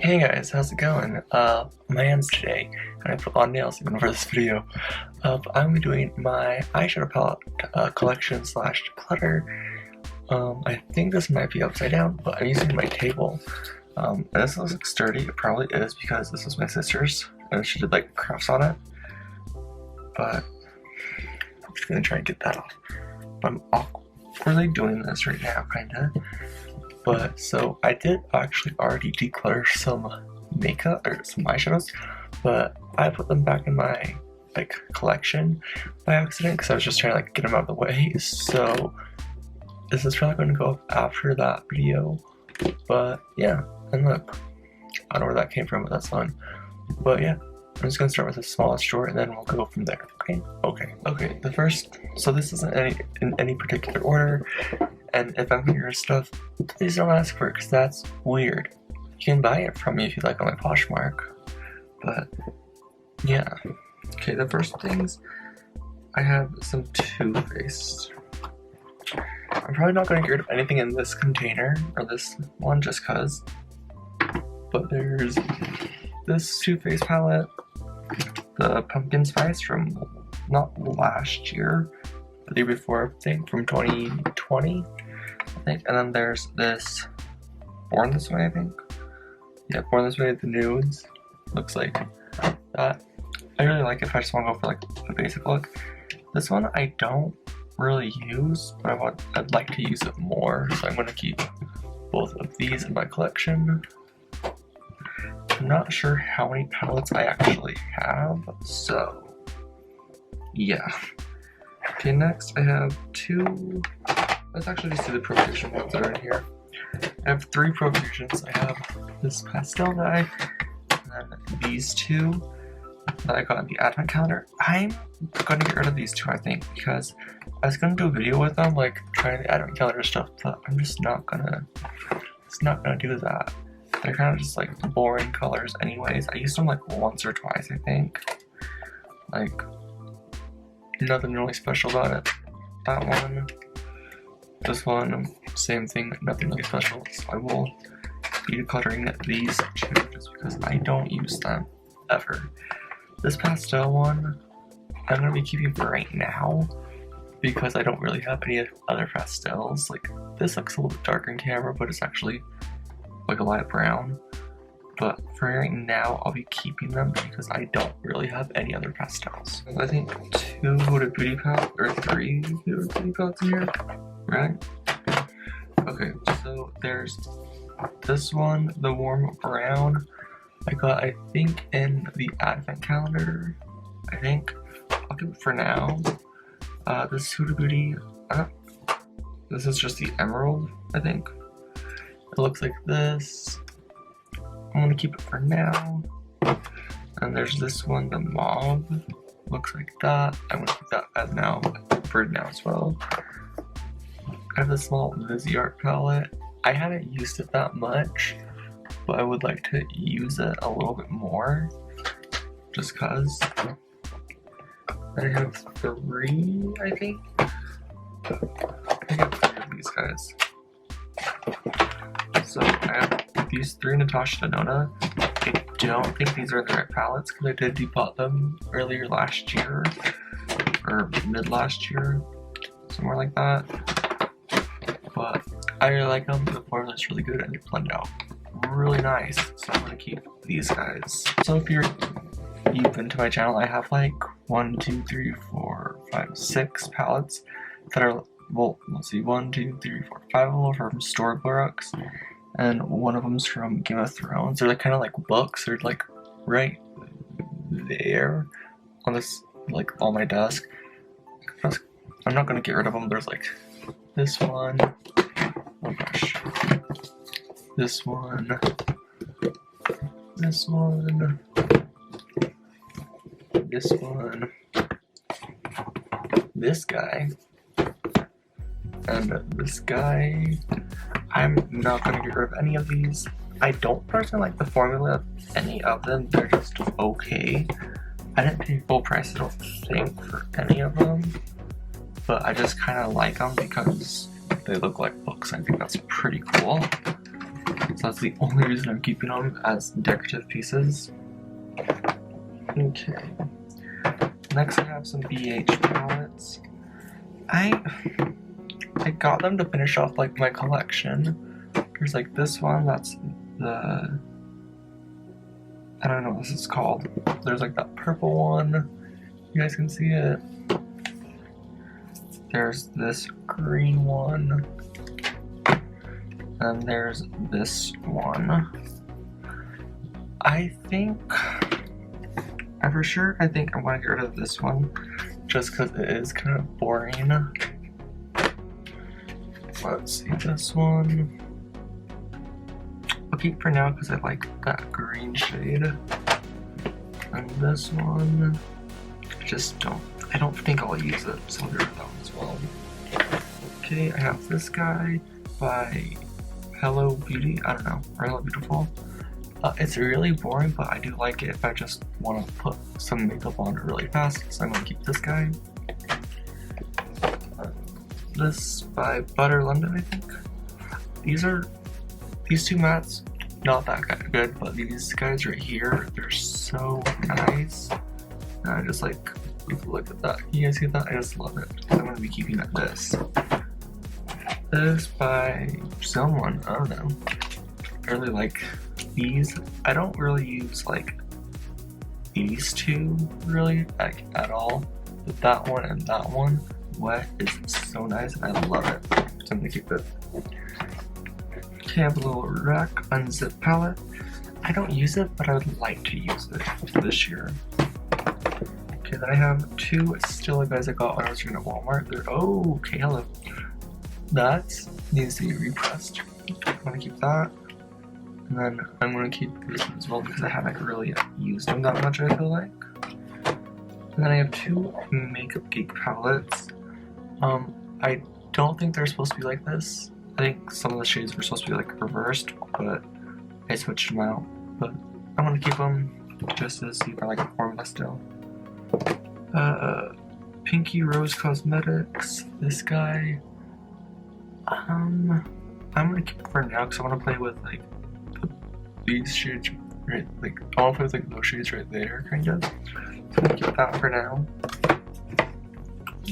Hey guys, how's it going? My hand's today, and I put on nails even for this video. I'm gonna be doing my eyeshadow palette collection slash declutter. I think this might be upside down, but I'm using my table. And this looks like sturdy. It probably is because this is my sister's, and she did like crafts on it. But I'm just gonna try and get that off. I'm awkwardly doing this right now, kinda. But so I did actually already declutter some makeup or some eyeshadows, but I put them back in my collection by accident because I was just trying to get them out of the way. So this is probably going to go up after that video. But yeah, and look, I don't know where that came from, but that's fun. But yeah, I'm just gonna start with the smallest drawer and then we'll go from there. Okay. The first, so this isn't in any particular order. And if I'm your stuff, please don't ask for it because that's weird. You can buy it from me if you like on my Poshmark. But yeah. Okay, the first things, I have some Too Faced. I'm probably not going to get rid of anything in this container or this one just cause. But there's this Too Faced palette, the pumpkin spice from not last year, the year before, I think, from 2020, I think. And then there's this Born This Way, I think. Yeah, Born This Way, the nudes. Looks like that. I really like it if I just want to go for a basic look. This one I don't really use, but I'd like to use it more, so I'm going to keep both of these in my collection. I'm not sure how many palettes I actually have, so yeah. Okay, next I have two. Let's actually just do the Profusion ones that are in here. I have three Profusions. I have this pastel guy, and then these two that I got in the advent calendar. I'm gonna get rid of these two, I think, because I was gonna do a video with them, trying the advent calendar stuff, but I'm just not gonna do that. They're kind of just boring colors anyways. I used them once or twice, I think. Nothing really special about it. That one, this one, same thing, nothing really special. So I will be decluttering these two just because I don't use them ever. This pastel one, I'm gonna be keeping for right now because I don't really have any other pastels. This looks a little bit darker in camera, but it's actually a light brown. But for right now, I'll be keeping them because I don't really have any other pastels. I think two Huda Beauty palettes, or three Huda Beauty palettes in here, right? Okay, so there's this one, the warm brown. I got, I think, in the advent calendar. I think I'll keep it for now. This Huda Beauty, this is just the emerald, I think. It looks like this. I'm gonna keep it for now. And there's this one, the mauve. Looks like that. I'm gonna keep that as now, for now as well. I have this small Viseart palette. I haven't used it that much, but I would like to use it a little bit more, just cause. I have three, I think. I have three of these guys. So I have these three Natasha Denona. I don't think these are the right palettes because I did depot them earlier last year, or mid last year, somewhere like that. But I really like them. The formula is really good and they blend out really nice. So I'm gonna keep these guys. So if you've been to my channel, I have 1, 2, 3, 4, 5, 6 palettes that are, well, let's see, 1, 2, 3, 4, 5 of them are from Storybooks, and one of them's from Game of Thrones. They're kind of like books. They're right there on this, on my desk. I'm not gonna get rid of them. There's this one. Oh gosh. This one. This one. This one. This guy. And this guy. I'm not going to get rid of any of these. I don't personally like the formula of any of them. They're just okay. I didn't pay full price, I don't think, for any of them. But I just kind of like them because they look like books. I think that's pretty cool. So that's the only reason I'm keeping them as decorative pieces. Okay. Next I have some BH palettes. I got them to finish off like my collection. There's like this one, that's the, I don't know what this is called. There's like that purple one. You guys can see it. There's this green one. And there's this one. I think I'm gonna get rid of this one just because it is kind of boring. Let's see this one. I'll keep for now because I like that green shade. And this one, I don't think I'll use it, so I'll get rid of that one as well. Okay, I have this guy by Hello Beauty, I don't know, or Hello Beautiful. It's really boring, but I do like it if I just want to put some makeup on it really fast, so I'm going to keep this guy. This by Butter London, I think. These two mattes, not that good, but these guys right here, they're so nice. And I just like, look at that. You guys see that? I just love it. I'm going to be keeping this. This by someone, I don't know. I really like these. I don't really use like these two really like at all, but that one and that one wet is so nice and I love it, so I'm gonna keep it. Okay, I have a little rack unzip palette. I don't use it, but I would like to use it this year. Okay, then I have two Stila guys I got when I was doing at Walmart. They're okay, hello. That needs to be repressed. I'm gonna keep that. And then I'm going to keep this one as well because I haven't really used them that much, I feel like. And then I have two Makeup Geek palettes. I don't think they're supposed to be like this. I think some of the shades were supposed to be like reversed, but I switched them out. But I'm going to keep them just to see if I like the formula still. Pinky Rose Cosmetics, this guy. I'm going to keep it for now because I want to play with like these shades right, like I want to play with like those shades right there, kind of. So I'm gonna keep that for now.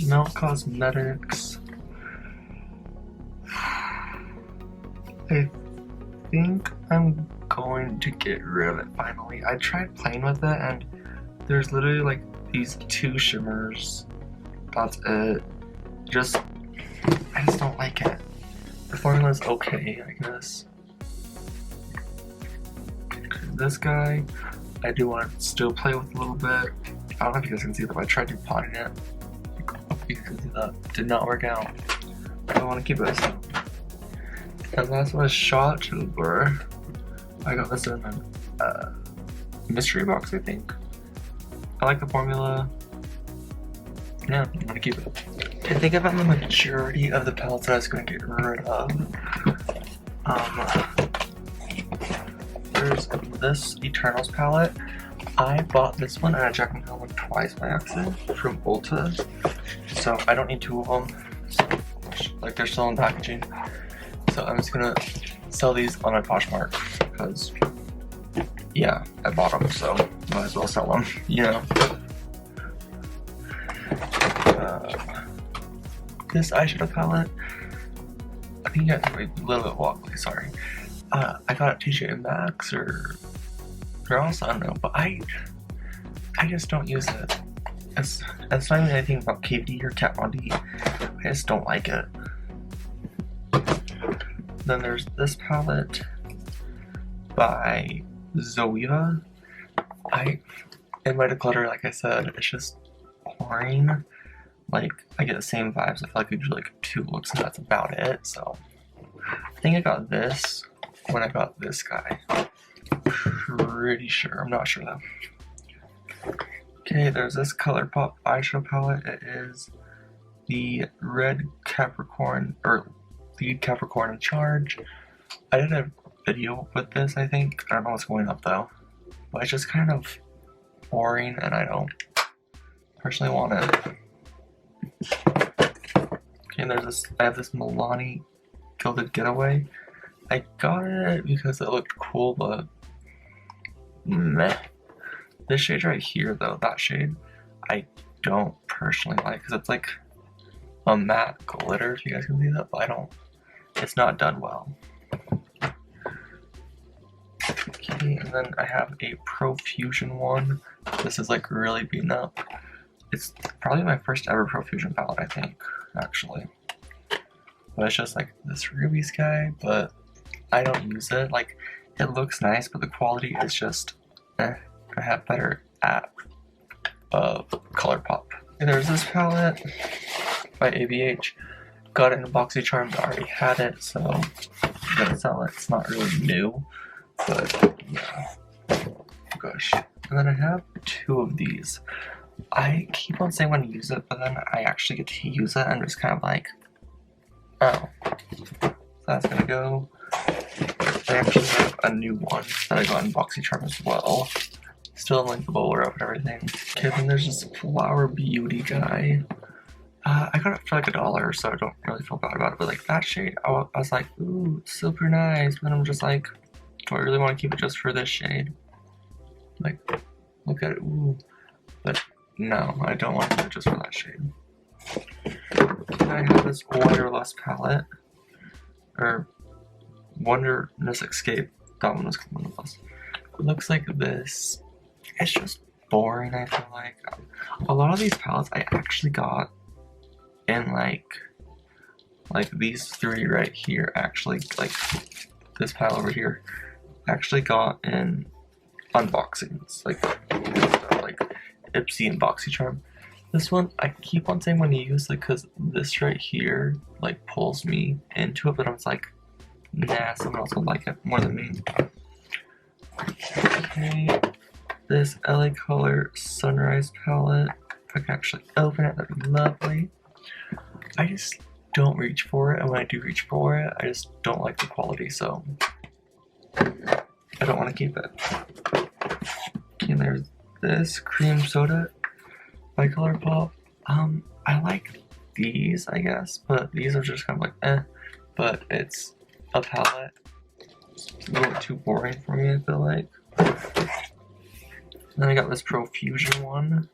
Melt Cosmetics. I think I'm going to get rid of it finally. I tried playing with it and there's literally like these two shimmers. That's it. I just don't like it. The formula is okay, I guess. This guy, I do want to still play with a little bit. I don't know if you guys can see that, but I tried to potting it. You can see that did not work out. I want to keep it. And last one is Shot Blur. I got this in a mystery box, I think. I like the formula. Yeah, I'm gonna keep it. I think I found the majority of the palettes that I was going to get rid of. There's this Eternals palette. I bought this one and I checked on one twice by accident from Ulta. So I don't need two of them. So, like they're still in packaging. So I'm just gonna sell these on my Poshmark because yeah, I bought them, so might as well sell them, you know. This eyeshadow palette, I think you guys are a little bit wobbly, sorry. I got it TJ Maxx or else, I don't know, but I just don't use it. It's not even anything about KD or Kat Von D. I just don't like it. Then there's this palette by Zoeva. In my declutter, like I said, it's just boring. Like, I get the same vibes. I feel like I do like 2 looks and that's about it. So, I think I got this when I got this guy. Pretty sure. I'm not sure though. Okay, there's this ColourPop eyeshadow palette. It is the Red Capricorn, or Lead Capricorn in Charge. I did a video with this, I think. I don't know what's going up though. But it's just kind of boring and I don't personally want it. Okay, there's this, I have this Milani Gilded Getaway. I got it because it looked cool, but meh. This shade right here, though, that shade, I don't personally like because it's like a matte glitter, if you guys can see that, but it's not done well. Okay, and then I have a Profusion one. This is like really beaten up. It's probably my first ever Profusion palette, I think, actually. But it's just like this ruby sky, but I don't use it. Like, it looks nice, but the quality is just I have better at ColourPop. And there's this palette by ABH. Got it in BoxyCharm, but I already had it, so I'm gonna sell it. It's not really new, but yeah. Oh gosh. And then I have two of these. I keep on saying when to use it, but then I actually get to use it and just kind of like, oh, so that's gonna go. I actually have a new one that I got in BoxyCharm as well. Still in like the bowler up and everything. Okay, then there's this Flower Beauty guy. I got it for like $1, so I don't really feel bad about it. But like that shade, I was like, ooh, super nice. But then I'm just like, do I really want to keep it just for this shade? Like, look at it, ooh. But no, I don't want to keep it just for that shade. And I have this Wanderlust palette, or Wonderness Escape. That one was Wonderlust. It looks like this. It's just boring, I feel like. A lot of these palettes I actually got in like these three right here, actually, like this palette over here, actually got in unboxings, like Ipsy and BoxyCharm. This one, I keep on saying when you use it because this right here like pulls me into it, but I was like, nah, someone else would like it more than me. Okay, this LA Color Sunrise palette. If I can actually open it, that'd be lovely. I just don't reach for it, and when I do reach for it, I just don't like the quality, so I don't want to keep it. Okay, and there's this Cream Soda by ColourPop. I like these, I guess, but these are just kind of like eh. But it's a palette. It's a little too boring for me, I feel like. Then I got this Profusion one.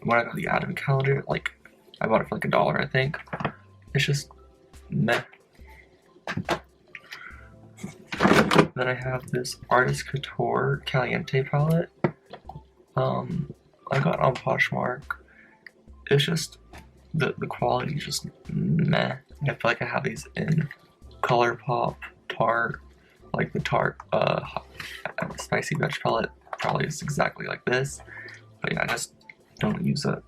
When I got the Advent calendar, like I bought it for like $1, I think. It's just meh. Then I have this Artist Couture Caliente palette. I got on Poshmark. It's just the quality is just meh. I feel like I have these in ColourPop, Tarte, like the Tarte spicy veg palette probably is exactly like this. But yeah, I just don't use it.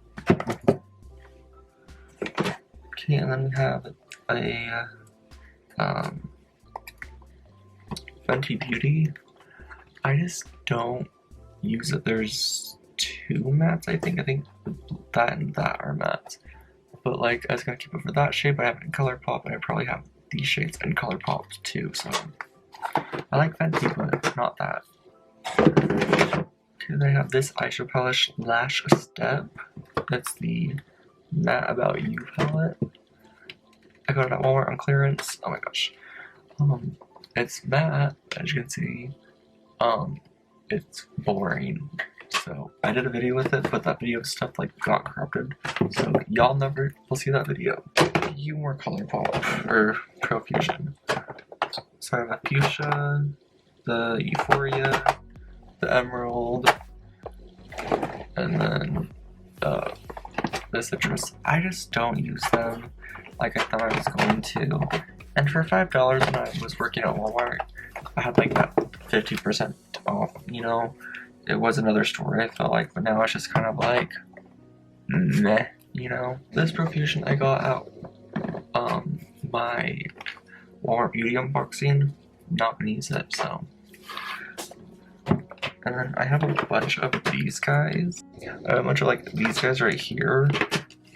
Okay, and then we have a Fenty Beauty. I just don't use it. There's two mattes, I think. I think that and that are mattes. But like, I was gonna keep it for that shade, but I have it in ColourPop, and I probably have these shades in ColourPop too. So I like Fenty, but not that. Okay, then I have this eyeshadow palette, Lash Step. That's the Matte About You palette. I got it at Walmart on clearance. Oh my gosh. It's matte, as you can see. It's boring. So I did a video with it, but that video stuff like got corrupted. So y'all never will see that video. You more ColourPop or Profusion. So I have a Fuchsia, the Euphoria, the Emerald, and then the Citrus. I just don't use them like I thought I was going to. And for $5 when I was working at Walmart, I had like that 50% off, you know? It was another store, I felt like, but now it's just kind of like, meh, you know? This Profusion I got at my Walmart Beauty unboxing, not gonna use it, so. And then I have a bunch of these guys. I have a bunch of like these guys right here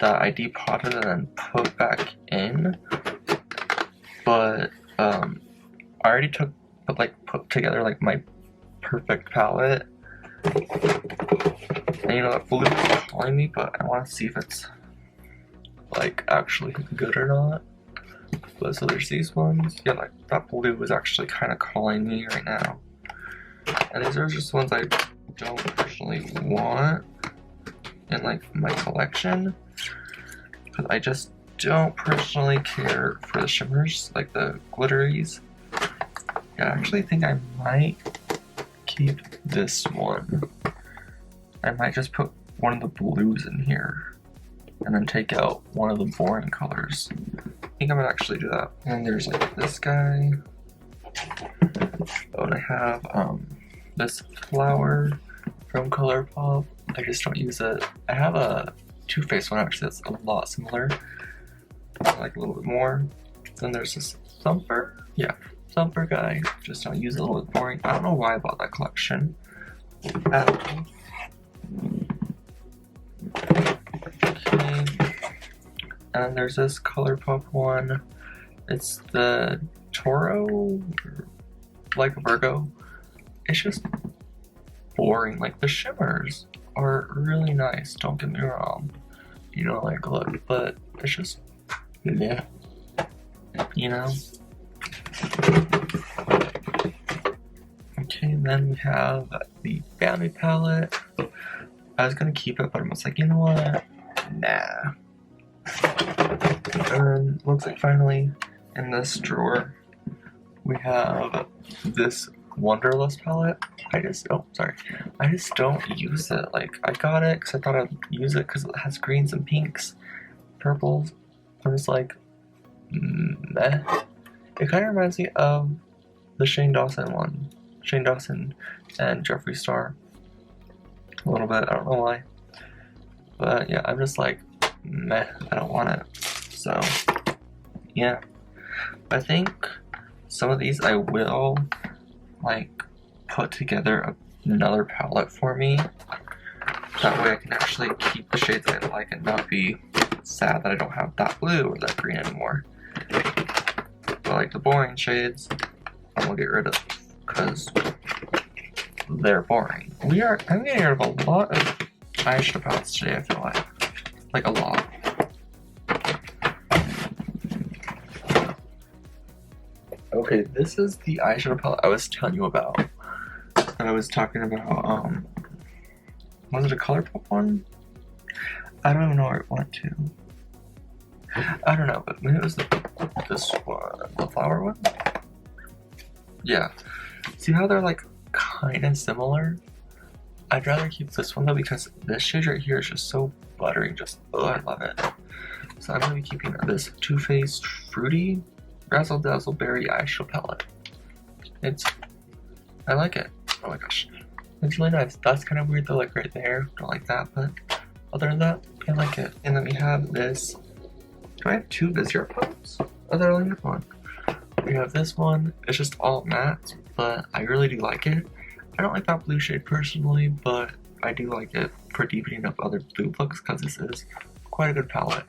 that I depotted and then put back in. But I already put together like my perfect palette. And you know that blue is calling me, but I want to see if it's like actually good or not. But so there's these ones. Yeah, like that blue is actually kind of calling me right now. And these are just ones I don't personally want in like my collection, because I just don't personally care for the shimmers, like the glitteries. Yeah, I actually think I might keep this one. I might just put one of the blues in here and then take out one of the boring colors. I think I might actually do that. And there's like this guy. Oh, and I have this flower from ColourPop. I just don't use it. I have a Too Faced one actually that's a lot similar. I like a little bit more. Then there's this Thumper. Yeah, Thumper guy. Just don't use it, a little bit boring. I don't know why I bought that collection. Okay. And there's this ColourPop one. It's the Toro, like Virgo. It's just boring. Like the shimmers are really nice, don't get me wrong. You know, like look, but it's just, yeah, you know. Okay, then we have the Family palette. I was gonna keep it, but I was like, you know what? Nah. And looks like finally in this drawer we have this Wonderlust palette. I just don't use it. Like, I got it because I thought I'd use it because it has greens and pinks, purples. I'm just like, meh. It kind of reminds me of the Shane Dawson one. Shane Dawson and Jeffree Star. A little bit, I don't know why. But yeah, I'm just like, meh, I don't want it. So, yeah. I think some of these I will, like, put together another palette for me. That way I can actually keep the shades that I like and not be sad that I don't have that blue or that green anymore. But like the boring shades, I will get rid of because they're boring. I'm getting rid of a lot of eyeshadow palettes today, I feel like a lot. Okay, this is the eyeshadow palette I was telling you about. I was talking about, was it a ColourPop one? I don't even know where it went to. I don't know, but maybe it was this one, the flower one? Yeah. See how they're like kind of similar? I'd rather keep this one though because this shade right here is just so buttery, just, oh, I love it. So I'm gonna be keeping this Too Faced Fruity Razzle Dazzle Berry eyeshadow palette. I like it. Oh my gosh. It's really nice. That's kind of weird though, like right there. Don't like that, but other than that, I like it. And then we have this. Do I have two Vizier pumps? Oh, they're only one. We have this one. It's just all matte, but I really do like it. I don't like that blue shade personally, but I do like it for deepening up other blue looks because this is quite a good palette.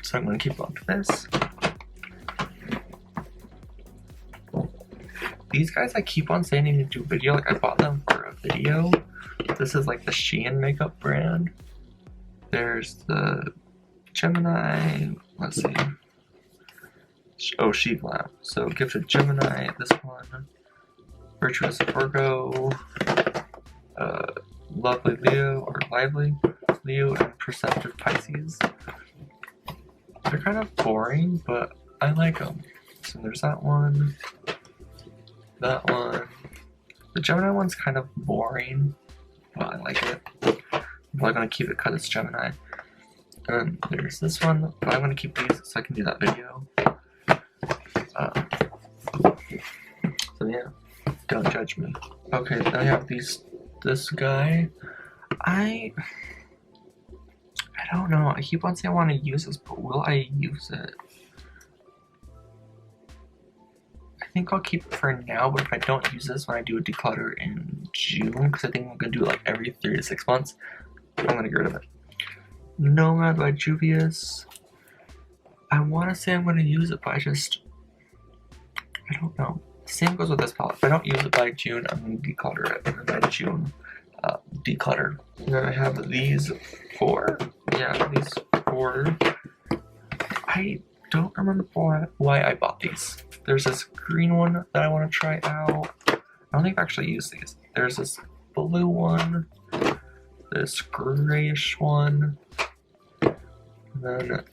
So I'm going to keep on with this. These guys I keep on saying I need to do a video, like I bought them for a video. This is like the Shein makeup brand. There's the Gemini, let's see. Oh, She Glam. So Gifted Gemini, this one. Virtuous Virgo. Lovely Leo, or Lively Leo, and Perceptive Pisces. They're kind of boring, but I like them. So there's that one. That one. The Gemini one's kind of boring, but I like it. I'm probably gonna keep it because it's Gemini. And there's this one, but I'm gonna keep these so I can do that video. So yeah, don't judge me. Okay, then I have this guy. I don't know. I keep on saying I want to use this, but will I use it? I think I'll keep it for now, but if I don't use this when I do a declutter in June, because I think I'm going to do it like every 3 to 6 months, I'm going to get rid of it. Nomad by Juvius. I want to say I'm going to use it, but I don't know. Same goes with this palette. If I don't use it by June, I'm going to declutter it. And then by June, declutter. And then I have these 4. Yeah, these 4. don't remember why I bought these. There's this green one that I want to try out. I don't think I've actually used these. There's this blue one, this grayish one, and then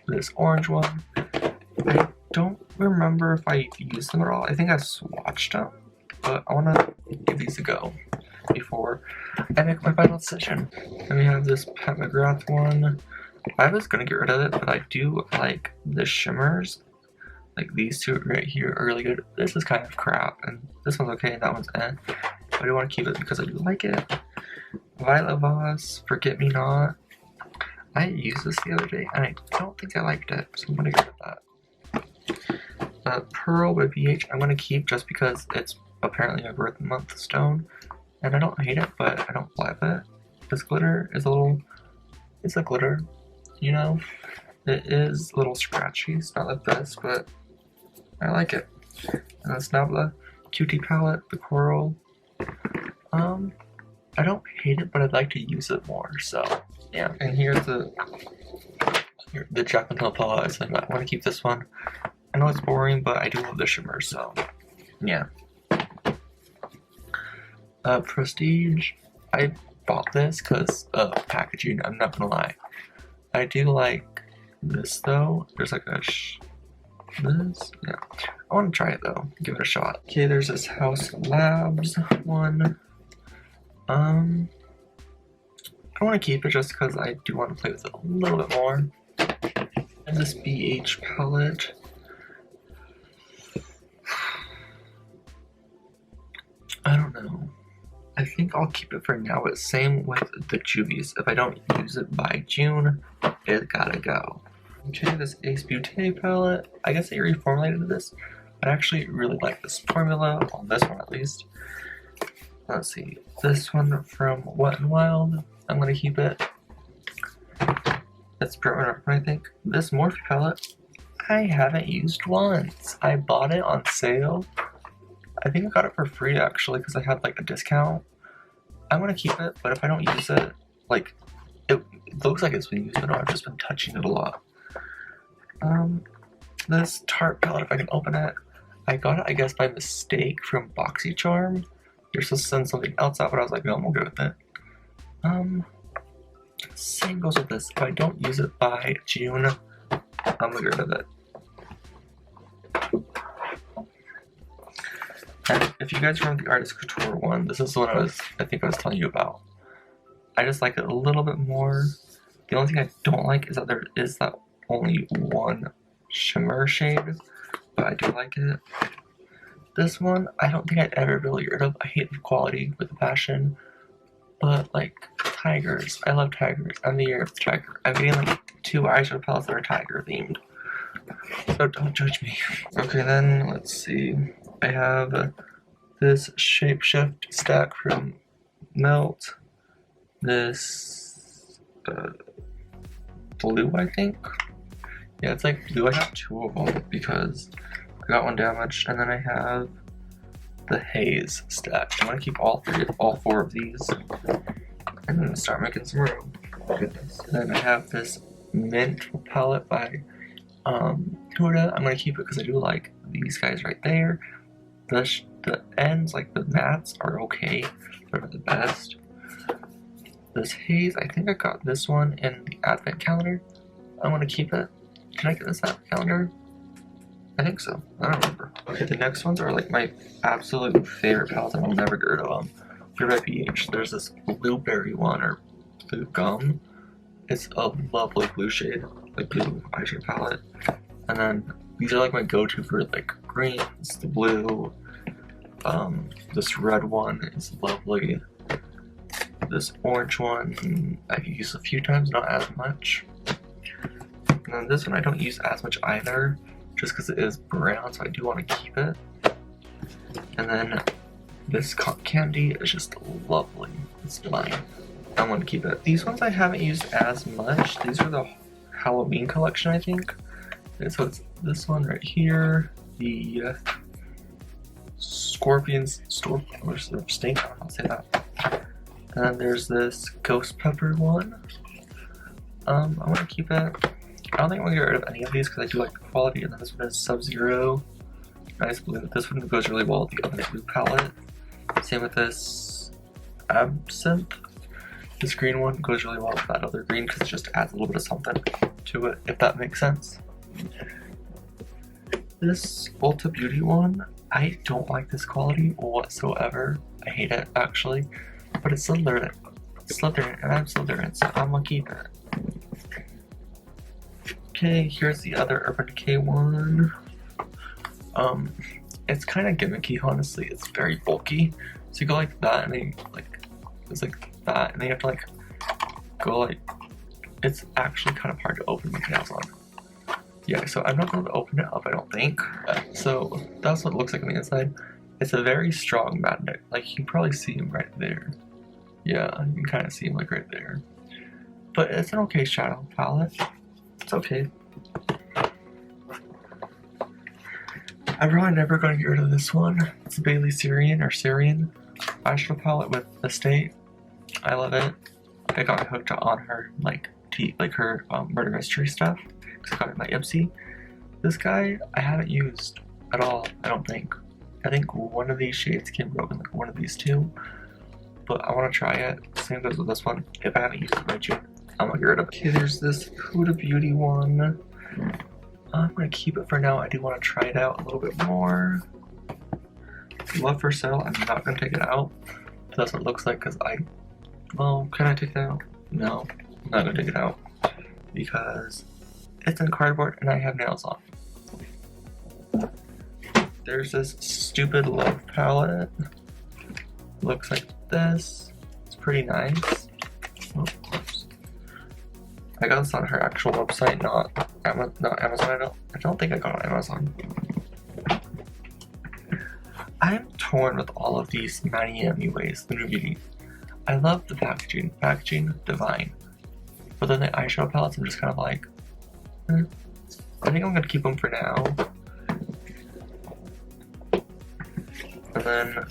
this orange one. I don't remember if I used them at all. I think I swatched them, but I want to give these a go before I make my final decision. Then we have this Pat McGrath one. I was gonna get rid of it, but I do like the shimmers. Like these two right here are really good. This is kind of crap, and this one's okay, and that one's eh. But I do want to keep it because I do like it. Violet Voss, Forget Me Not. I used this the other day, and I don't think I liked it, so I'm gonna get rid of that. Pearl by BH, I'm gonna keep just because it's apparently a birth month stone, and I don't hate it, but I don't love it. This glitter is it's a glitter, you know? It is a little scratchy, it's not the best, but I like it. And this Nabla QT palette, the coral. I don't hate it, but I'd like to use it more, so yeah. And here's the Jack and Hill palette, so I want to keep this one. I know it's boring, but I do love the shimmer, so yeah. Prestige, I bought this because of packaging, I'm not gonna lie. I do like this though. There's like a this, yeah. I want to try it though, give it a shot. Okay, there's this House Labs one. I want to keep it just because I do want to play with it a little bit more. And this BH palette. I don't know. I think I'll keep it for now, but same with the Juvies. If I don't use it by June, it gotta go. Okay, this Ace Beauté palette. I guess I reformulated this, but I actually really like this formula, on this one at least. Let's see, this one from Wet n Wild, I'm gonna keep it. That's Brent, I think. This Morphe palette, I haven't used once. I bought it on sale. I think I got it for free actually because I had like a discount. I'm gonna keep it, but if I don't use it, like, it looks like it's been used, but no, I've just been touching it a lot. This Tarte palette, if I can open it, I got it, I guess, by mistake from BoxyCharm. You're supposed to send something else out, but I was like, no, I'm okay with it. Same goes with this. If I don't use it by June, I'm gonna get rid of it. And if you guys remember the Artist Couture one, this is the one I think I was telling you about. I just like it a little bit more. The only thing I don't like is that there is that only one shimmer shade, but I do like it. This one, I don't think I'd ever really get rid of. I hate the quality with the passion, but like tigers, I love tigers. I'm the year of the tiger. I'm getting like 2 eyeshadow palettes that are tiger themed, so don't judge me. Okay, then let's see. I have this Shapeshift stack from Melt. This blue, I think. Yeah, it's like blue. I have 2 of them because I got one damaged, and then I have the Haze stack. I'm gonna keep all 4 of these, and then start making some room. Goodness. And then I have this Mint palette by Huda. I'm gonna keep it because I do like these guys right there. The ends, like the mattes, are okay. They're not the best. This Haze, I think I got this one in the advent calendar. I'm gonna keep it. Can I get this advent calendar? I think so. I don't remember. Okay, the next ones are like my absolute favorite palettes, and I'll never get rid of them. Here by BH, there's this blueberry one, or blue gum. It's a lovely blue shade, like blue eyeshadow palette. And then these are like my go-to for like greens, the blue. This red one is lovely. This orange one I've used a few times, not as much. And then this one I don't use as much either, just because it is brown, so I do want to keep it. And then this cotton candy is just lovely. It's mine. I want to keep it. These ones I haven't used as much. These are the Halloween collection, I think. And so it's this one right here, the Scorpion's or Stink, I'll say that. And then there's this Ghost Pepper one. I want to keep it. don't think I'm gonna get rid of any of these because I do like the quality. And then this one is Sub-Zero. Nice blue. This one goes really well with the other blue palette. Same with this Absinthe. This green one goes really well with that other green because it just adds a little bit of something to it, if that makes sense. This Ulta Beauty one, I don't like this quality whatsoever. I hate it, actually. But it's Slytherin. And I'm Slytherin, so I'm gonna keep it. Okay, here's the other Urban Decay one. It's kind of gimmicky, honestly. It's very bulky. So you go like that, and then it's like that, and then you have to like go like. It's actually kind of hard to open with nails on. Yeah, so I'm not going to open it up, I don't think. So that's what it looks like on the inside. It's a very strong magnet. Like you can probably see him right there. Yeah, you can kind of see him like right there. But it's an okay shadow palette. It's okay. I'm probably never going to get rid of this one. It's a Bailey Syrian eyeshadow palette with the State. I love it. I got hooked on her her murder mystery stuff because I got it in my Ipsy. This guy I haven't used at all. I don't think. I think one of these shades came broken, like one of these two. But I want to try it. Same goes with this one. If I haven't used it by June, I'm gonna get rid of it. Okay, there's this Huda Beauty one. I'm gonna keep it for now. I do want to try it out a little bit more. Love for Sale. I'm not gonna take it out. That's what it looks like because well, can I take it out? No, I'm not gonna take it out because it's in cardboard and I have nails on. There's this Stupid Love palette. Looks like this. It's pretty nice. Oh, oops. I got this on her actual website, not Amazon. I don't think I got it on Amazon. I'm torn with all of these Miami Ways, the new beauty. I love the packaging. Packaging, divine. But then the eyeshadow palettes, I'm just kind of like, I think I'm gonna keep them for now. And then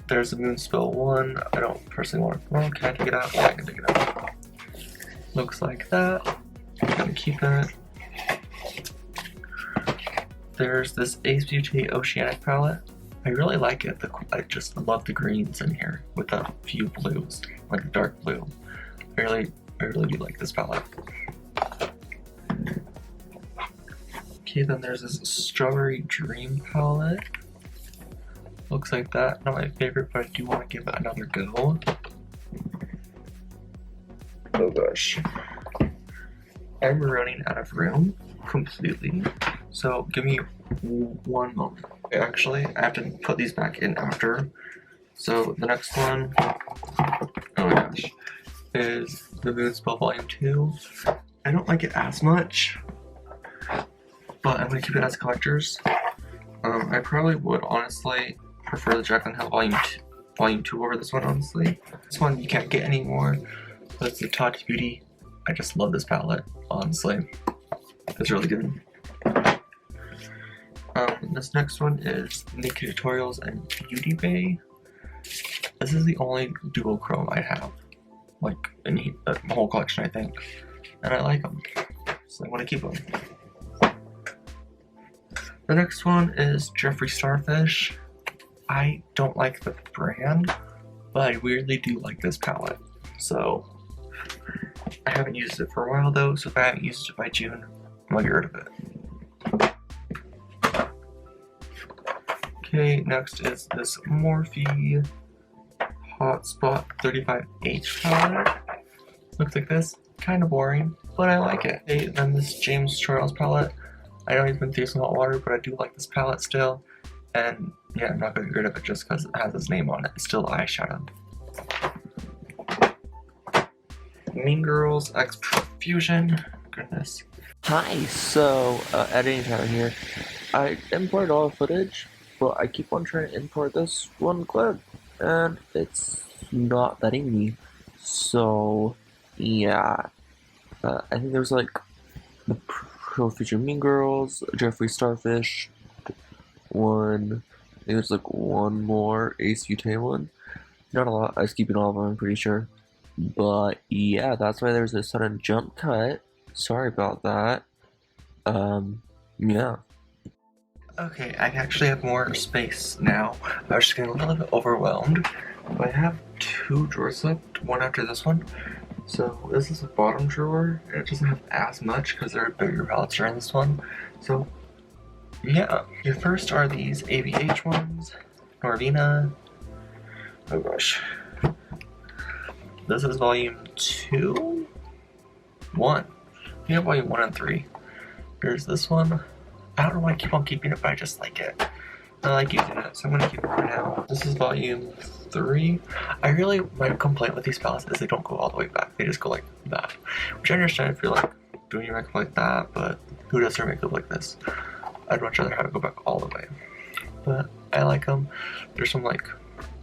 there's the Moonspill one. I don't personally want to. Well, can I take it out? Yeah, I can take it out. Looks like that. I'm gonna keep it. There's this Ace Beauty Oceanic palette. I really like it. I just love the greens in here with a few blues, like the dark blue. I really do like this palette. Okay, then there's this Strawberry Dream palette. Looks like that. Not my favorite, but I do want to give it another go. Oh gosh. I'm running out of room completely. So give me 1 moment. Actually, I have to put these back in after. So the next one, oh my gosh, is the Moonspell Volume 2. I don't like it as much, but I'm going to keep it as collectors. I probably would honestly prefer the Jaclyn Hill Volume 2 over this one, honestly. This one you can't get anymore, but it's the Tati Beauty. I just love this palette, honestly. It's really good. This next one is Naked Tutorials and Beauty Bay. This is the only dual chrome I have, like in the whole collection, I think, and I like them, so I want to keep them. The next one is Jeffree Starfish. I don't like the brand, but I weirdly do like this palette. So I haven't used it for a while though, so if I haven't used it by June, I'm gonna get rid of it. Okay, next is this Morphe Hotspot 35H palette. Looks like this, kind of boring, but I like it. Okay, then this James Charles palette. I know he's been through some hot water, but I do like this palette still. And yeah, I'm not gonna get rid of it just because it has his name on it. It's still eyeshadow. Mean Girls X Profusion. Goodness. Hi, so editing channel here. I imported all the footage, but I keep on trying to import this one clip, and it's not letting me. So yeah, I think there's like the Profusion Mean Girls, Jeffree Starfish one. I think there's like one more Ace Beauty one. Not a lot. I was keeping all of them, I'm pretty sure. But yeah, that's why there's a sudden jump cut. Sorry about that. Yeah. Okay, I actually have more space now. I was just getting a little bit overwhelmed. But I have 2 drawers left, one after this one. So this is the bottom drawer, and it doesn't have as much because there are bigger palettes are in this one. So yeah, the first are these ABH ones, Norvina. Oh gosh. This is volume 2? 1. We have volume 1 and 3. Here's this one. I don't know why I keep on keeping it, but I just like it. I like using it, so I'm gonna keep it for now. This is volume 3. My complaint with these palettes is they don't go all the way back. They just go like that. Which I understand if you're like doing your makeup like that, but who does their makeup like this? I'd much rather have it go back all the way. But I like them. There's some like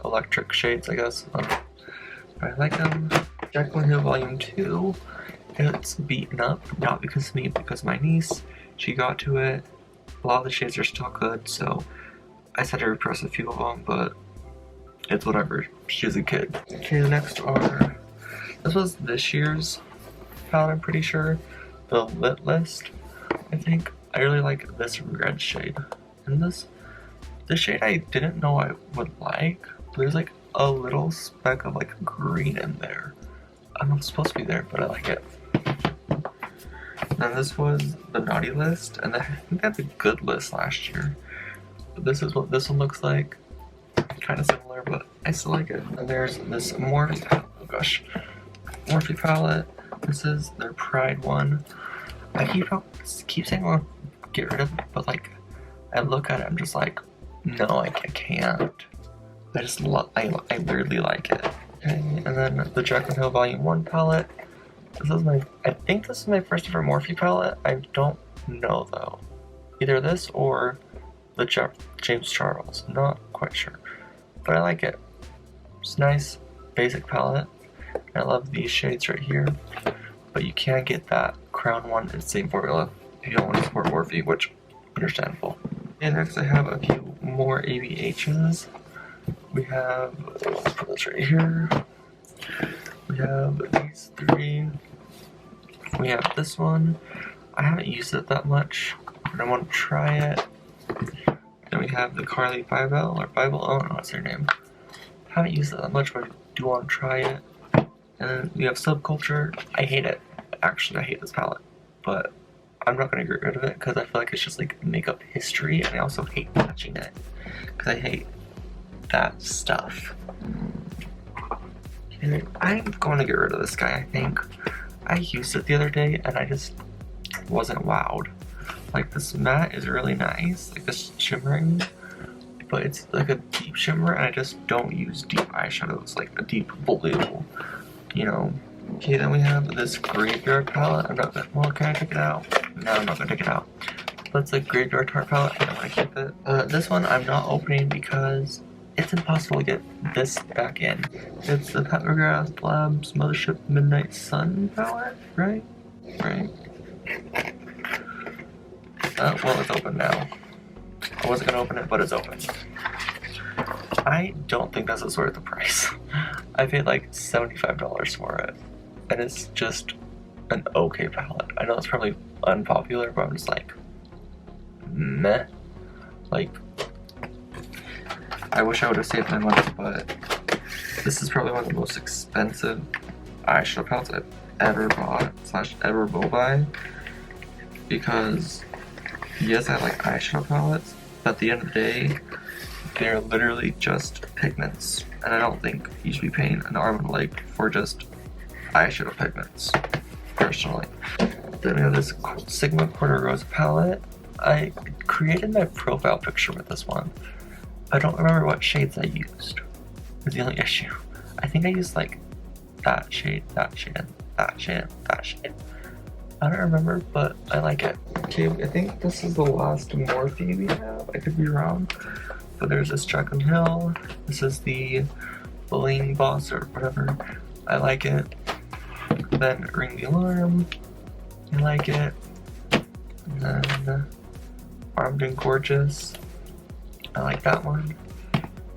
electric shades, I guess. I like them. Jaclyn Hill volume 2. It's beaten up, not because of me, because of my niece. She got to it. A lot of the shades are still good, so I just had to repress a few of them, but it's whatever. She's a kid. Okay, the next are... This was this year's palette, I'm pretty sure. The Lit List, I think. I really like this red shade. And this shade I didn't know I would like. There's like a little speck of like green in there. I don't know if it's supposed to be there, but I like it. And this was the Naughty List, and I think they had the Good List last year. But this is what this one looks like. Kind of similar, but I still like it. And there's this Morphe palette. This is their Pride one. I keep saying I want to get rid of it, but like I look at it, I'm just like, no, I can't. I weirdly like it. Okay, and then the Jaclyn Hill Volume 1 palette. I think this is my first ever Morphe palette. I don't know though. Either this or the James Charles. I'm not quite sure. But I like it. It's nice, basic palette. I love these shades right here. But you can't get that Crown one in the same formula if you don't want to support Morphe, which understandable. And next I have a few more ABHs. We have, let's put this right here. We have these 3. We have this one. I haven't used it that much, but I want to try it. Then we have the Carly Bible, I don't know what's her name. Haven't used it that much, but I do want to try it. And then we have Subculture. I hate it. Actually, I hate this palette, but I'm not going to get rid of it because I feel like it's just like makeup history, and I also hate touching it because I hate that stuff. And I'm going to get rid of this guy, I think. I used it the other day and I just wasn't wowed. Like, this matte is really nice, like this shimmering, but it's like a deep shimmer, and I just don't use deep eyeshadows, like a deep blue, you know. Okay, then we have this Graveyard palette. Well, can I take it out? No, I'm not gonna take it out. That's a Graveyard Tart palette. I don't want to keep it. This one I'm not opening because it's impossible to get this back in. It's the Pat McGrath Labs Mothership Midnight Sun palette, right? Right. Well, it's open now. I wasn't gonna open it, but it's open. I don't think this is worth the price. I paid like $75 for it, and it's just an okay palette. I know it's probably unpopular, but I'm just like, meh. Like, I wish I would have saved my money, but this is probably one of the most expensive eyeshadow palettes I've ever bought / ever will buy, because yes, I like eyeshadow palettes, but at the end of the day, they're literally just pigments, and I don't think you should be paying an arm and a leg for just eyeshadow pigments, personally. Then we have this Sigma Quarter Rose palette. I created my profile picture with this one. I don't remember what shades I used. Is the only issue. I think I used like that shade, that shade, that shade, that shade. I don't remember, but I like it. Okay, I think this is the last Morphe we have. I could be wrong. But there's this Jaclyn Hill. This is the Bling Boss or whatever. I like it. Then Ring the Alarm. I like it. And then Armed and Gorgeous. I like that one.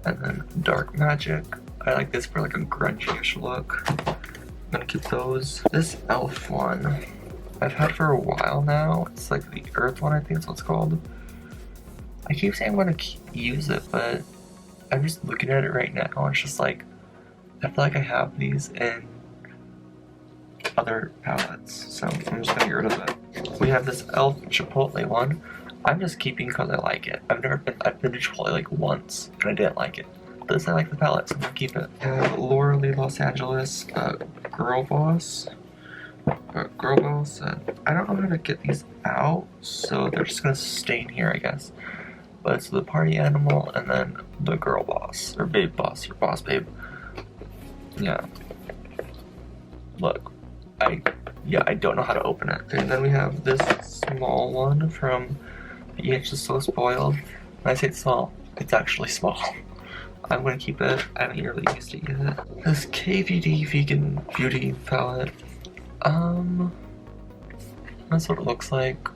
And then Dark Magic. I like this for like a grungy-ish look. I'm gonna keep those. This e.l.f. one. I've had for a while now. It's like the Earth one, I think is what it's called. I keep saying I'm gonna use it, but I'm just looking at it right now and it's just like, I feel like I have these in other palettes, so I'm just gonna get rid of it. We have this e.l.f. Chipotle one. I'm just keeping because I like it. I've been to Chipotle like once and I didn't like it. This I like the palette, so I'm gonna keep it. I have Laura Lee Los Angeles Girl Boss. Girl Boss. I don't know how to get these out, so they're just gonna stay in here, I guess. But it's the Party Animal and then the Girl Boss or Babe Boss or Boss Babe. Yeah. Look, I don't know how to open it. Okay, and then we have this small one from EH is So Spoiled. When I say it's small, it's actually small. I'm gonna keep it. I haven't really used it yet. This KVD Vegan Beauty palette. That's what it looks like.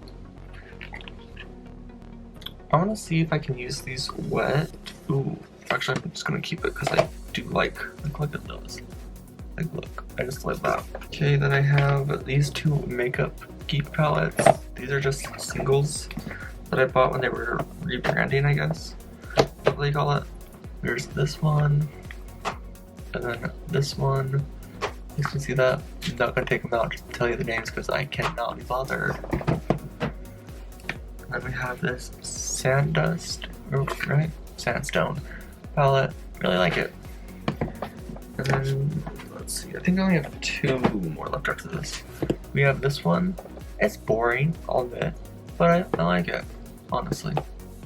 I want to see if I can use these wet. Ooh, actually, I'm just gonna keep it because I do like look at those. Like, look, I just like that. Okay, then I have these two makeup geek palettes. These are just singles that I bought when they were rebranding, I guess. What do they call it? There's this one, and then this one. You can see that. I'm not gonna take them out just to tell you the names because I cannot be bothered. Then we have this Sandust, right? Sandstone palette. Really like it. And then, let's see, I think I only have two more left after this. We have this one. It's boring, I'll admit, but I like it, honestly.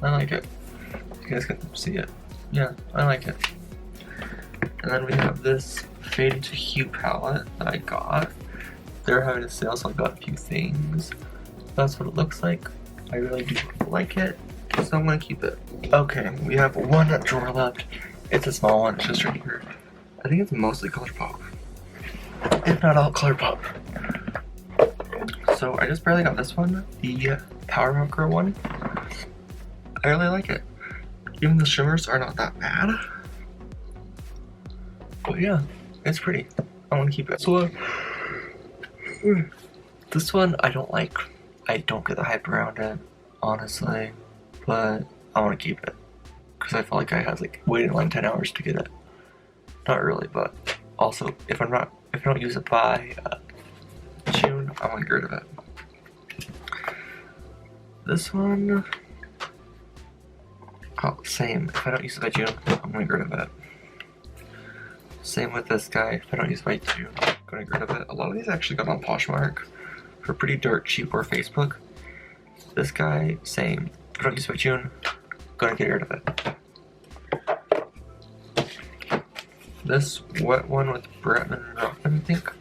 I like it. You guys can see it. Yeah, I like it. And then we have this Fade to Hue palette that I got. They're having a sale, so I got a few things. That's what it looks like. I really do like it, so I'm gonna keep it. Okay, we have one drawer left. It's a small one, it's just right here. I think it's mostly ColourPop, if not all ColourPop. So I just barely got this one, the Power Girl one. I really like it. Even the shimmers are not that bad. But yeah, it's pretty. I want to keep it. So this one I don't like. I don't get the hype around it, honestly, but I want to keep it because I felt like I had like waited in line 10 hours to get it. Not really, but also if I don't use it by June, I want to get rid of it. This one, oh, same. If I don't use it by June, I'm gonna get rid of it. Same with this guy. If I don't use it by June, I'm gonna get rid of it. A lot of these actually got on Poshmark for pretty dirt cheap, or Facebook. This guy, same. If I don't use it by June, gonna get rid of it. This wet one with Bretman Rockman, I think.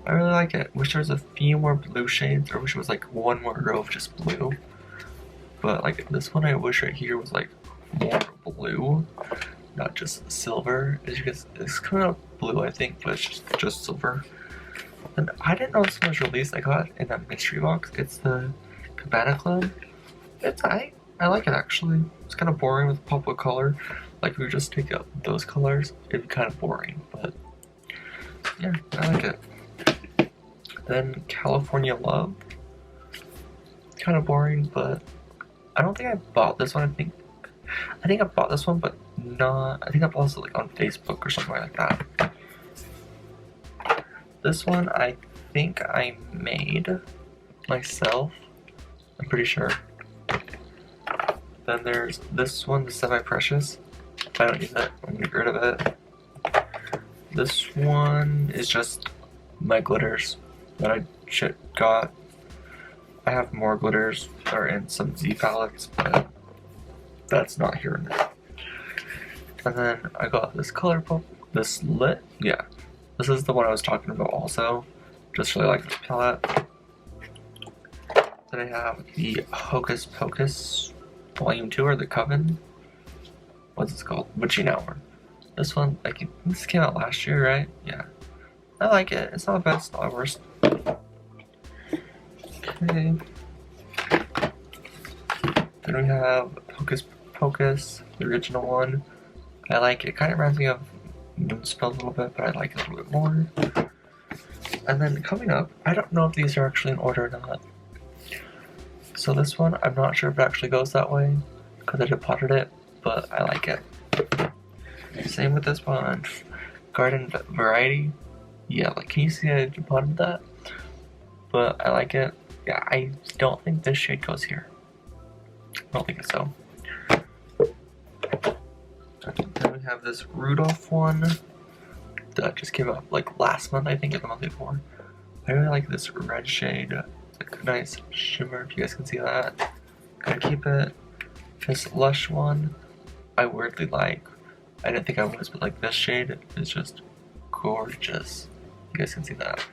I really like it. Wish there was a few more blue shades, or wish it was like one more row of just blue. But like this one, I wish right here was like more blue, not just silver. As you guys, it's coming out blue, I think, but it's just silver. And I didn't know this one was released. I got it in that mystery box. It's the Cabana Club. I like it actually. It's kind of boring with pop of color. Like if we just take out those colors, it'd be kind of boring. But yeah, I like it. Then California Love. Kind of boring, but I don't think I bought this one. I think I bought this one, but not. I think I bought it like on Facebook or something like that. This one I think I made myself. I'm pretty sure. Then there's this one, the Semi-Precious. If I don't use it, I'm gonna get rid of it. This one is just my glitters that I got. I have more glitters that are in some Z palettes, but that's not here now. And then I got this ColourPop, this lit, yeah. This is the one I was talking about also. Just really like this palette. Then I have the Hocus Pocus Volume 2, or the Coven. What's this called? Witching Hour. This one, like, this came out last year, right? Yeah. I like it. It's not the best, not the worst. Okay. Then we have Hocus Pocus, the original one. I like it. It kind of reminds me of Moonspell a little bit, but I like it a little bit more. And then coming up, I don't know if these are actually in order or not. So this one, I'm not sure if it actually goes that way, because I depotted it, but I like it. Same with this one, Garden Variety. Yeah, like, can you see I depotted that? But I like it. Yeah, I don't think this shade goes here. I don't think so. Then we have this Rudolph one that just came out like last month, I think, or the month before. I really like this red shade. It's like a nice shimmer, if you guys can see that. Gotta keep it. This Lush one, I weirdly like. I didn't think I was, but like this shade is just gorgeous. You guys can see that.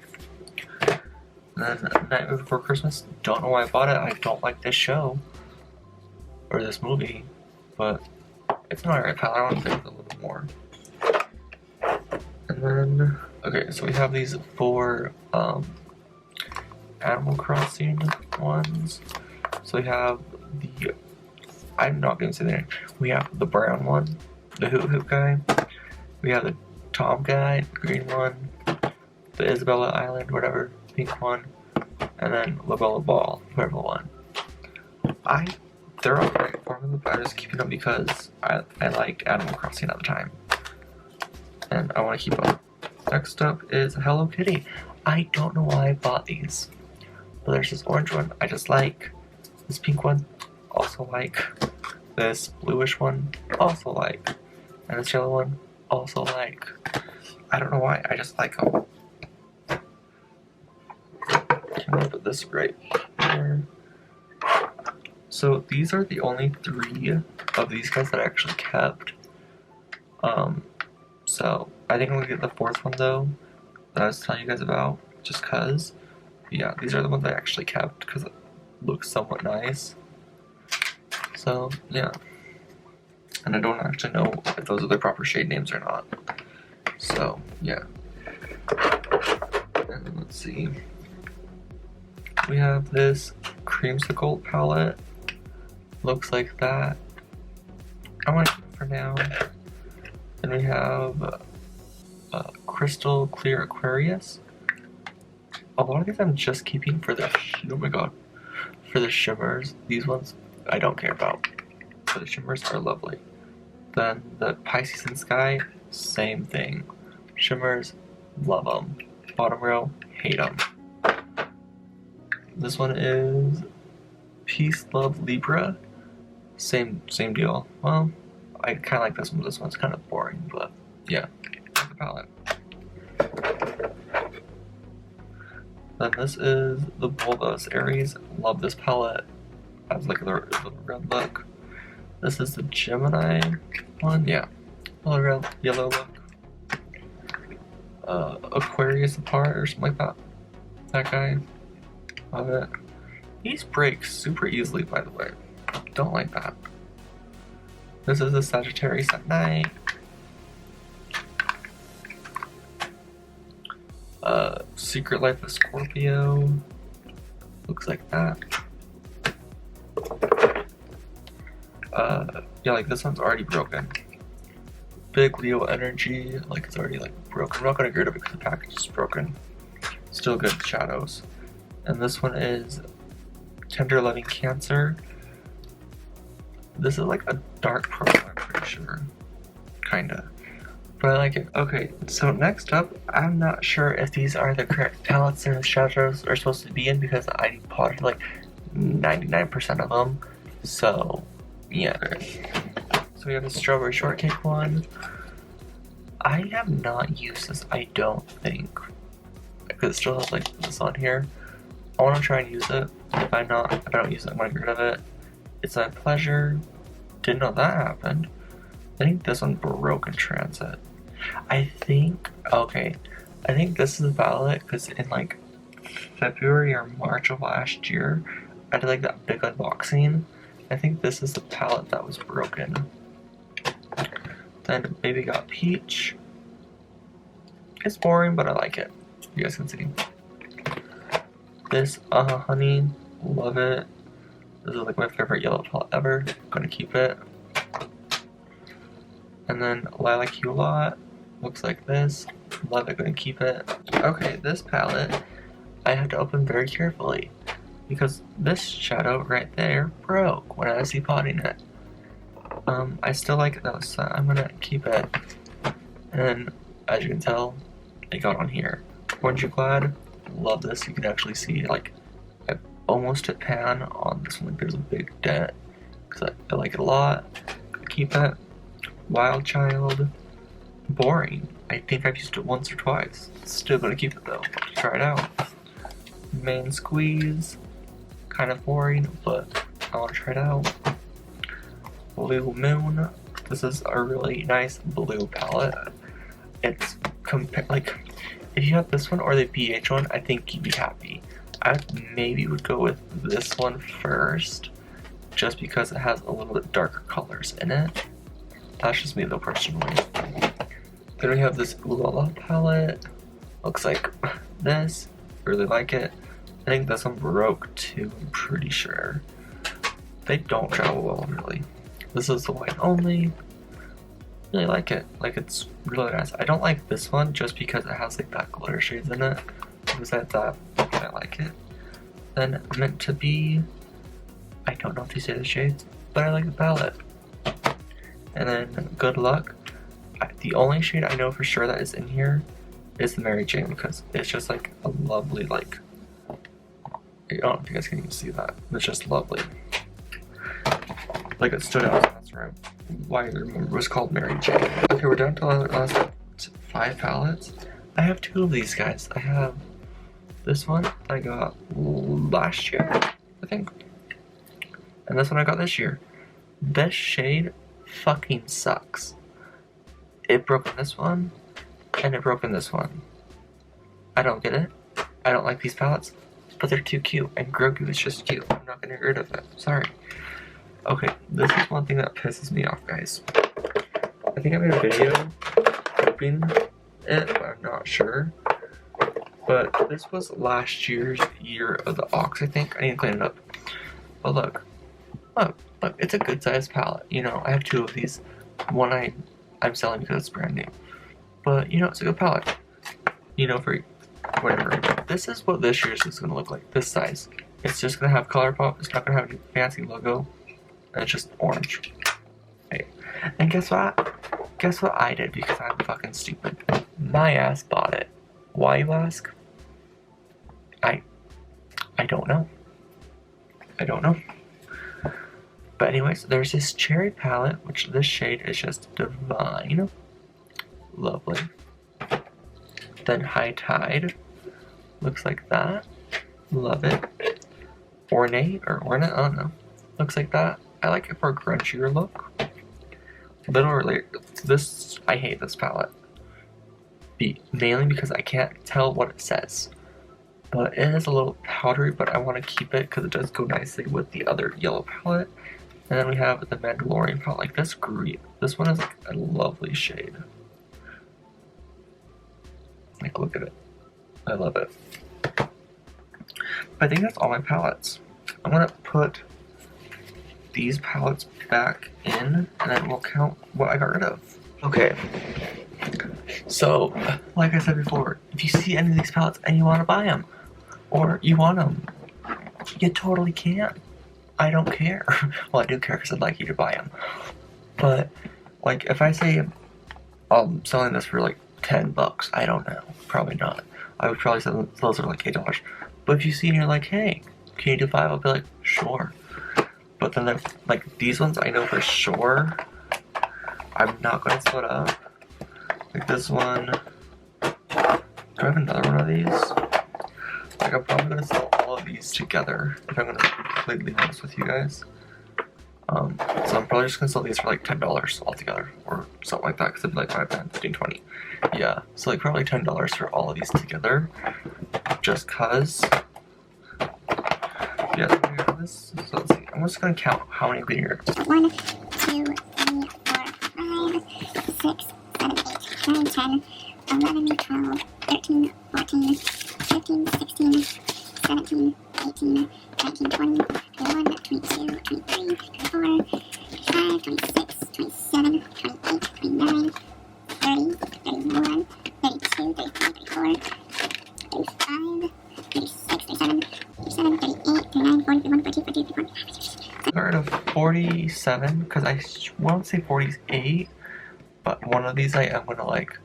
And then Nightmare Before Christmas, don't know why I bought it. I don't like this show or this movie, but it's an alright palette. I want to pick a little bit more. And then, okay, so we have these 4 Animal Crossing ones. So we have the, I'm not going to say the name. We have the brown one, the Hoot Hoot guy. We have the Tom guy, the green one, the Isabella Island, whatever, pink one, and then Labella Ball, purple one. They're all great for me, but I'm just keeping them because I liked Animal Crossing at the time. And I want to keep them. Next up is Hello Kitty. I don't know why I bought these, but there's this orange one I just like. This pink one, also like. This bluish one, also like. And this yellow one, also like. I don't know why, I just like them. I'm gonna put this right here. So these are the only 3 of these guys that I actually kept. So I think I'm gonna get the 4th one though, that I was telling you guys about, just cause. Yeah, these are the ones I actually kept because it looks somewhat nice. So yeah, and I don't actually know if those are the proper shade names or not. So yeah, and let's see. We have this Creamsicle palette. Looks like that. I want to keep it for now. Then we have Crystal Clear Aquarius. A lot of these I'm just keeping for the, oh my god, for the shimmers. These ones I don't care about. But the shimmers are lovely. Then the Pisces and Sky, same thing. Shimmers, love them. Bottom row, hate them. This one is Peace, Love, Libra. Same deal. Well, I kind of like this one. This one's kind of boring, but yeah, like the palette. Then this is the Bulbous Aries. Love this palette. Has like the red look. This is the Gemini one. Yeah, little red, yellow look. Aquarius apart or something like that. That guy. Love it. These break super easily, by the way. Don't like that. This is a Sagittarius at night. Secret Life of Scorpio. Looks like that. Yeah, like this one's already broken. Big Leo Energy, like it's already like broken. I'm not gonna get rid of it because the package is broken. Still good shadows. And this one is Tender Loving Cancer. This is like a dark purple, I'm pretty sure. Kinda. But I like it. Okay, so next up, I'm not sure if these are the correct palettes and the shadows are supposed to be in because I potted like 99% of them. So, yeah. So we have the Strawberry Shortcake one. I have not used this, I don't think. Because it still has like this on here. I want to try and use it. If I don't use it, I'm going to get rid of it. It's my pleasure. Didn't know that happened. I think this one broke in transit. I think this is valid because in like February or March of last year, I did like that big unboxing. I think this is the palette that was broken. Then Baby Got Peach. It's boring, but I like it. You guys can see. This Honey, love it. This is like my favorite yellow palette ever. Gonna keep it. And then Lilac You Lot looks like this. Love it, gonna keep it. Okay, this palette I have to open very carefully because this shadow right there broke when I was depotting it. I still like it though, so I'm gonna keep it. And as you can tell, it got on here. Weren't you glad? Love this. You can actually see like I almost hit pan on this one. Like there's a big dent because I like it a lot. Keep it. Wild Child. Boring. I think I've used it once or twice. Still gonna keep it though. Try it out. Main Squeeze. Kind of boring, but I want to try it out. Blue Moon. This is a really nice blue palette. It's like if you have this one or the BH one, I think you'd be happy. I maybe would go with this one first, just because it has a little bit darker colors in it. That's just me though, personally. Then we have this Lala palette. Looks like this. Really like it. I think this one broke too, I'm pretty sure. They don't travel well, really. This is the white only. Really like it. Like, it's really nice. I don't like this one just because it has like that glitter shades in it. Besides that, I like it. Then Meant to Be. I don't know if these are the shades, but I like the palette. And then Good Luck. The only shade I know for sure that is in here is the Mary Jane because it's just like a lovely, like, I don't know if you guys can even see that. It's just lovely. Like, it stood out. That's right. Why I remember it was called Mary Jane. Okay, we're down to the last 5 palettes. I have 2 of these guys. I have this one I got last year, I think. And this one I got this year. This shade fucking sucks. It broke in this one, and it broke in this one. I don't get it. I don't like these palettes, but they're too cute, and Grogu is just cute. I'm not gonna get rid of it. Sorry. Okay, this is one thing that pisses me off, guys. I think I made a video hoping it, but I'm not sure. But this was last year's Year of the Ox, I think. I need to clean it up. But look, it's a good sized palette. You know, I have 2 of these. One I'm selling because it's brand new. But, you know, it's a good palette. You know, for whatever. This is what this year's is going to look like, this size. It's just going to have color pop. It's not going to have any fancy logo. And it's just orange. Okay. And guess what? Guess what I did because I'm fucking stupid. My ass bought it. Why, you ask? I don't know. I don't know. But anyways, there's this cherry palette, which this shade is just divine. Lovely. Then High Tide. Looks like that. Love it. Ornate, I don't know. Looks like that. I like it for a grungier look. Literally, I hate this palette. Mainly because I can't tell what it says. But it is a little powdery, but I want to keep it because it does go nicely with the other yellow palette. And then we have the Mandalorian palette, like this green. This one is like a lovely shade. Like, look at it. I love it. I think that's all my palettes. I'm gonna put these palettes back in, and then we'll count what I got rid of. Okay. So, like I said before, if you see any of these palettes and you want to buy them, or you want them, you totally can. I don't care. Well, I do care because I'd like you to buy them. But, like, if I say I'm selling this for like $10, I don't know. Probably not. I would probably sell those for like $8. But if you see and you're like, hey, can you do 5? I'll be like, sure. But then, like, these ones I know for sure I'm not going to split up. Like this one. Do I have another one of these? Like, I'm probably going to sell all of these together, if I'm going to be completely honest with you guys. So I'm probably just going to sell these for like $10 altogether, or something like that, because it'd be like 5, 10, 15, 20. Yeah, so like probably $10 for all of these together, just cause. Yeah, so let's see. I'm just going to count how many we need. 1, 2, 3, 4, 5, 6, 7, 8, 9, 10, 11, 12, 13, 14, 15, 16, 17, 18, 19, 20, 21, 22, 23, 24, 25, 26, 27, 28, 29, 30, 31, 32, 47, because I won't say 48, but one of these I am gonna like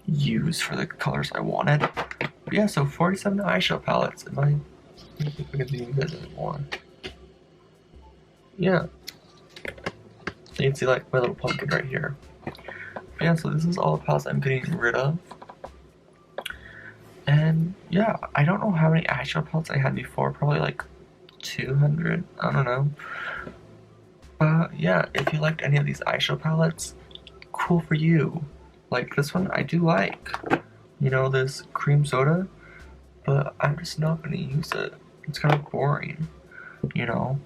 use for the colors I wanted. But yeah, so 47 eyeshadow palettes. Am I gonna do you guys anymore? Yeah. So you can see like my little pumpkin right here. But yeah, so this is all the palettes I'm getting rid of. And yeah, I don't know how many eyeshadow palettes I had before, probably like 200, I don't know. But yeah, if you liked any of these eyeshadow palettes, cool for you. Like this one I do like, you know, this cream soda, but I'm just not gonna use it. It's kind of boring, you know.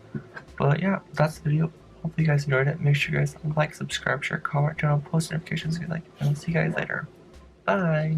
But yeah, that's the video. Hopefully you guys enjoyed it. Make sure you guys like, subscribe, share, comment, turn on post notifications if you like, and I'll see you guys later. Bye!